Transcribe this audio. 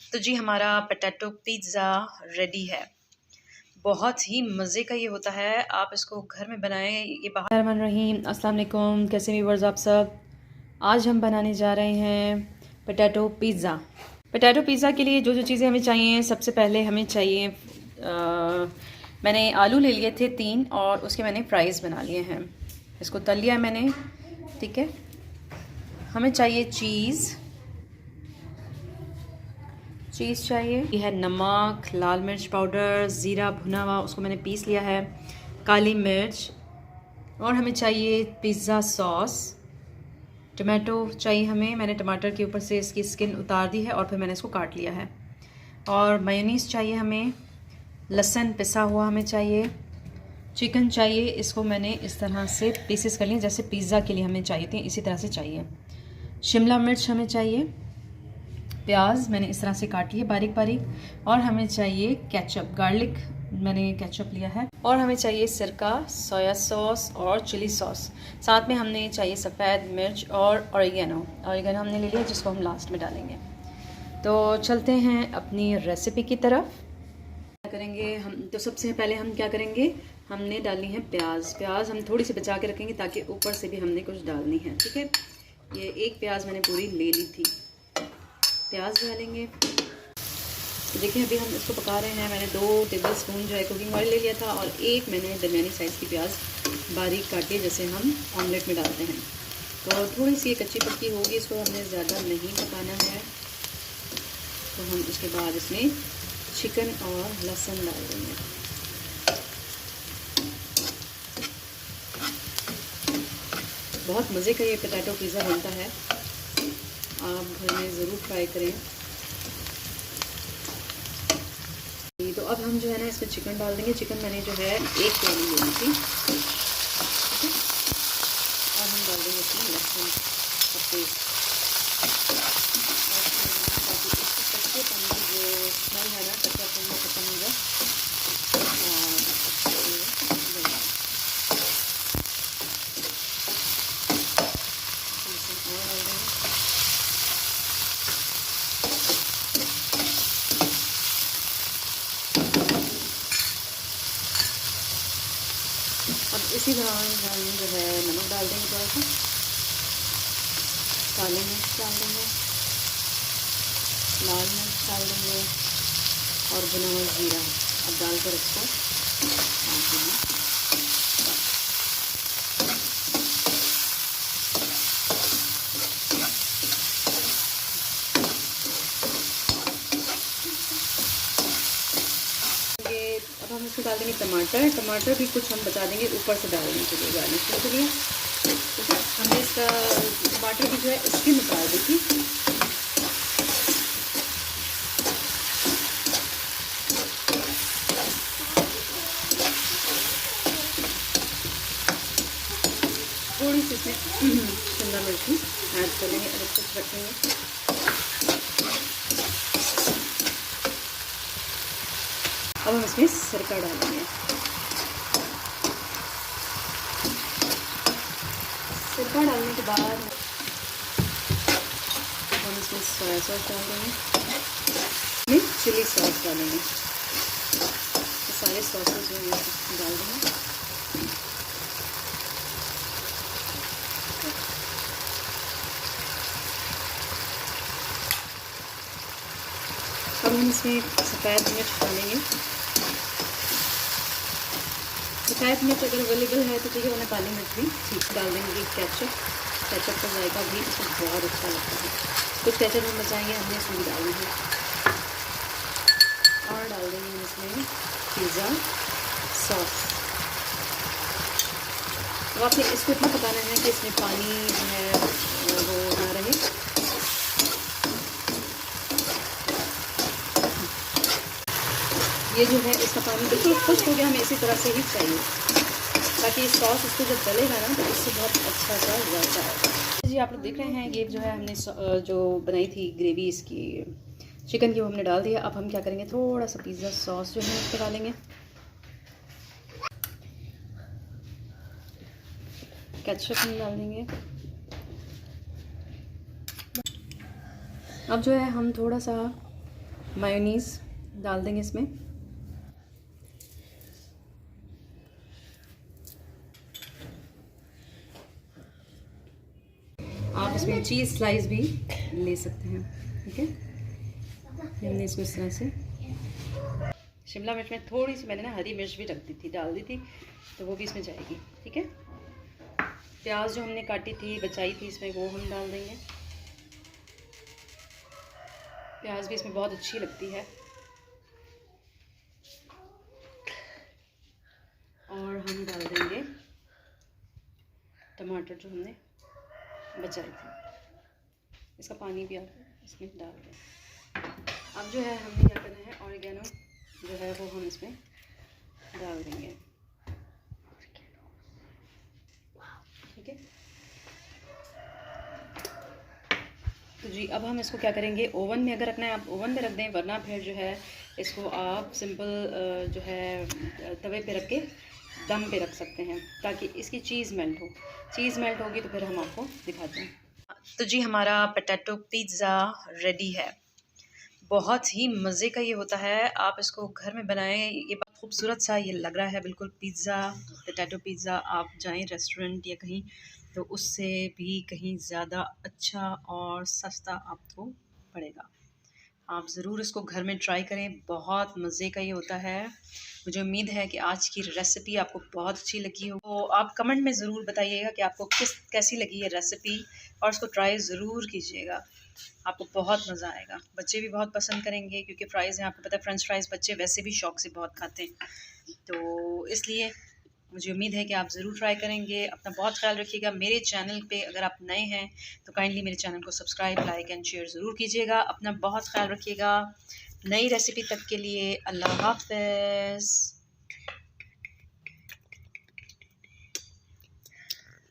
तो जी हमारा potato pizza ready है। बहुत ही मज़े का ये होता है, आप इसको घर में बनाएँ। ये बाहर रहमान रहीम, अस्सलाम वालेकुम, कैसे व्यूअर्स आप सब। आज हम बनाने जा रहे हैं पोटैटो पिज़्ज़ा। पोटैटो पिज़्ज़ा के लिए जो जो चीज़ें हमें चाहिए, सबसे पहले हमें चाहिए मैंने आलू ले लिए थे 3 और उसके मैंने फ्राइज़ बना लिए हैं। इसको तल लिया मैंने, ठीक है। हमें चाहिए चीज़ चाहिए। ये है नमक, लाल मिर्च पाउडर, ज़ीरा भुना हुआ उसको मैंने पीस लिया है, काली मिर्च, और हमें चाहिए पिज़्ज़ा सॉस। टमाटो चाहिए हमें, मैंने टमाटर के ऊपर से इसकी स्किन उतार दी है और फिर मैंने इसको काट लिया है। और मेयोनीज़ चाहिए हमें, लहसुन पिसा हुआ हमें चाहिए, चिकन चाहिए, इसको मैंने इस तरह से पीसेस कर लिए जैसे पिज़्ज़ा के लिए हमें चाहिए थे, इसी तरह से चाहिए। शिमला मिर्च हमें चाहिए, प्याज मैंने इस तरह से काट लिया बारीक बारीक, और हमें चाहिए केचप, गार्लिक मैंने केचप लिया है, और हमें चाहिए सिरका, सोया सॉस और चिली सॉस। साथ में हमने चाहिए सफ़ेद मिर्च और ऑरिगेनो हमने ले लिया जिसको हम लास्ट में डालेंगे। तो चलते हैं अपनी रेसिपी की तरफ। क्या करेंगे हम, तो सबसे पहले हम क्या करेंगे, हमने डालनी है प्याज हम थोड़ी सी बचा के रखेंगे ताकि ऊपर से भी हमने कुछ डालनी है, ठीक है। ये एक प्याज मैंने पूरी ले ली थी, प्याज डालेंगे। देखिए अभी हम इसको पका रहे हैं। मैंने 2 टेबलस्पून जो है कुकिंग ऑयल ले लिया था, और एक मैंने दरमियानी साइज़ की प्याज बारीक काटी जैसे हम ऑमलेट में डालते हैं। तो थोड़ी सी कच्ची पक्की होगी, इसको हमने ज़्यादा नहीं पकाना है। तो हम उसके बाद इसमें चिकन और लहसुन डाल देंगे। बहुत मज़े का ये पोटैटो पिज़्ज़ा बनता है, आप घर में ज़रूर ट्राई करें। तो अब हम जो है ना इसमें चिकन डाल देंगे। चिकन मैंने जो है 1 प्याली ले ली थी, ठीक है। और हम डाल देंगे इसमें लहसुन का पेस्ट, कच्चे पन की जो स्मेल है ना, कच्चा पन में खत्म होगा। अब इसी दौरान हम जो है नमक डाल देंगे, थोड़ा सा काली मिर्च डाल देंगे, लाल मिर्च डाल देंगे, और भुना हुआ ज़ीरा अब डालकर इसको डाल देंगे। अब हम इसमें डाल देंगे टमाटर भी कुछ हम बचा देंगे ऊपर से डालने के लिए, गार्निशिंग के लिए। तो हमने इसका टमाटर की जो है स्किन उतार दी थी। थोड़ी सी इसमें शिमला मिर्च भी ऐड कर लेंगे और कुछ रखेंगे। अब हम इसमें सिरका डालेंगे। सिरका डालने के बाद हम इसमें सोया सॉस डाल देंगे, चिली सॉस डालेंगे। तो सारे सॉसेस जो हैं डाल देंगे। अब हम इसमें सफ़ेद मिर्च डालेंगे। सफ़ेद मिर्च अगर अवेलेबल है तो ठीक है, वरना काली मिर्च भी ठीक डाल देंगे। केचप का जायका भी इसमें बहुत अच्छा लगता है। कुछ केचप हम बचाएंगे, हमने इसमें भी डालना है। और डाल देंगे हम इसमें पिज़्ज़ा सॉस। अब आपने इसको इतना पकाना है कि इसमें पानी जो है वो ना रहे। ये जो है इसका पानी बिल्कुल खुश्क हो गया, हमें इसी तरह से ही चाहिए, ताकि ये सॉस इसको जब डलेगा ना तो इससे बहुत अच्छा सा जाता है। जी आप लोग देख रहे हैं, ये जो है हमने जो बनाई थी ग्रेवी इसकी चिकन की, वो हमने डाल दिया। अब हम क्या करेंगे, थोड़ा सा पिज़्ज़ा सॉस जो है उस पर डालेंगे, केचप हम डाल देंगे। अब जो है हम थोड़ा सा मायोनीज़ डाल देंगे इसमें। आप इसमें चीज़ स्लाइस भी ले सकते हैं। ठीक है, हमने इसको इस तरह से शिमला मिर्च में थोड़ी सी मैंने ना हरी मिर्च भी रख दी थी, डाल दी थी, तो वो भी इसमें जाएगी। ठीक है, प्याज जो हमने काटी थी बचाई थी इसमें, वो हम डाल देंगे। प्याज भी इसमें बहुत अच्छी लगती है। और हम डाल देंगे टमाटर जो हमने बचाई थी, इसका पानी भी आप इसमें डाल दें। अब जो है हमें क्या करना है, ऑरिगेनो जो है वो हम इसमें डाल देंगे। ठीक है, तो जी अब हम इसको क्या करेंगे, ओवन में अगर रखना है आप ओवन में रख दें, वरना फिर जो है इसको आप सिंपल जो है तवे पे रख के दम पे रख सकते हैं, ताकि इसकी चीज़ मेल्ट हो। चीज़ मेल्ट होगी तो फिर हम आपको दिखाते हैं। तो जी हमारा पोटैटो पिज़्ज़ा रेडी है। बहुत ही मज़े का ये होता है, आप इसको घर में बनाएं। ये बहुत खूबसूरत सा ये लग रहा है, बिल्कुल पिज़्ज़ा, पोटैटो पिज़्ज़ा। आप जाएं रेस्टोरेंट या कहीं तो उससे भी कहीं ज़्यादा अच्छा और सस्ता आपको पड़ेगा। आप ज़रूर इसको घर में ट्राई करें, बहुत मज़े का ये होता है। मुझे उम्मीद है कि आज की रेसिपी आपको बहुत अच्छी लगी हो। तो आप कमेंट में ज़रूर बताइएगा कि आपको कैसी लगी ये रेसिपी, और इसको ट्राई ज़रूर कीजिएगा, आपको बहुत मज़ा आएगा। बच्चे भी बहुत पसंद करेंगे, क्योंकि फ्राइज़ हैं, आपको पता है फ्रेंच फ्राइज़ बच्चे वैसे भी शौक़ से बहुत खाते हैं, तो इसलिए मुझे उम्मीद है कि आप ज़रूर ट्राई करेंगे। अपना बहुत ख्याल रखिएगा। मेरे चैनल पे अगर आप नए हैं तो काइंडली मेरे चैनल को सब्सक्राइब, लाइक एंड शेयर ज़रूर कीजिएगा। अपना बहुत ख्याल रखिएगा। नई रेसिपी तक के लिए अल्लाह हाफ़िज़।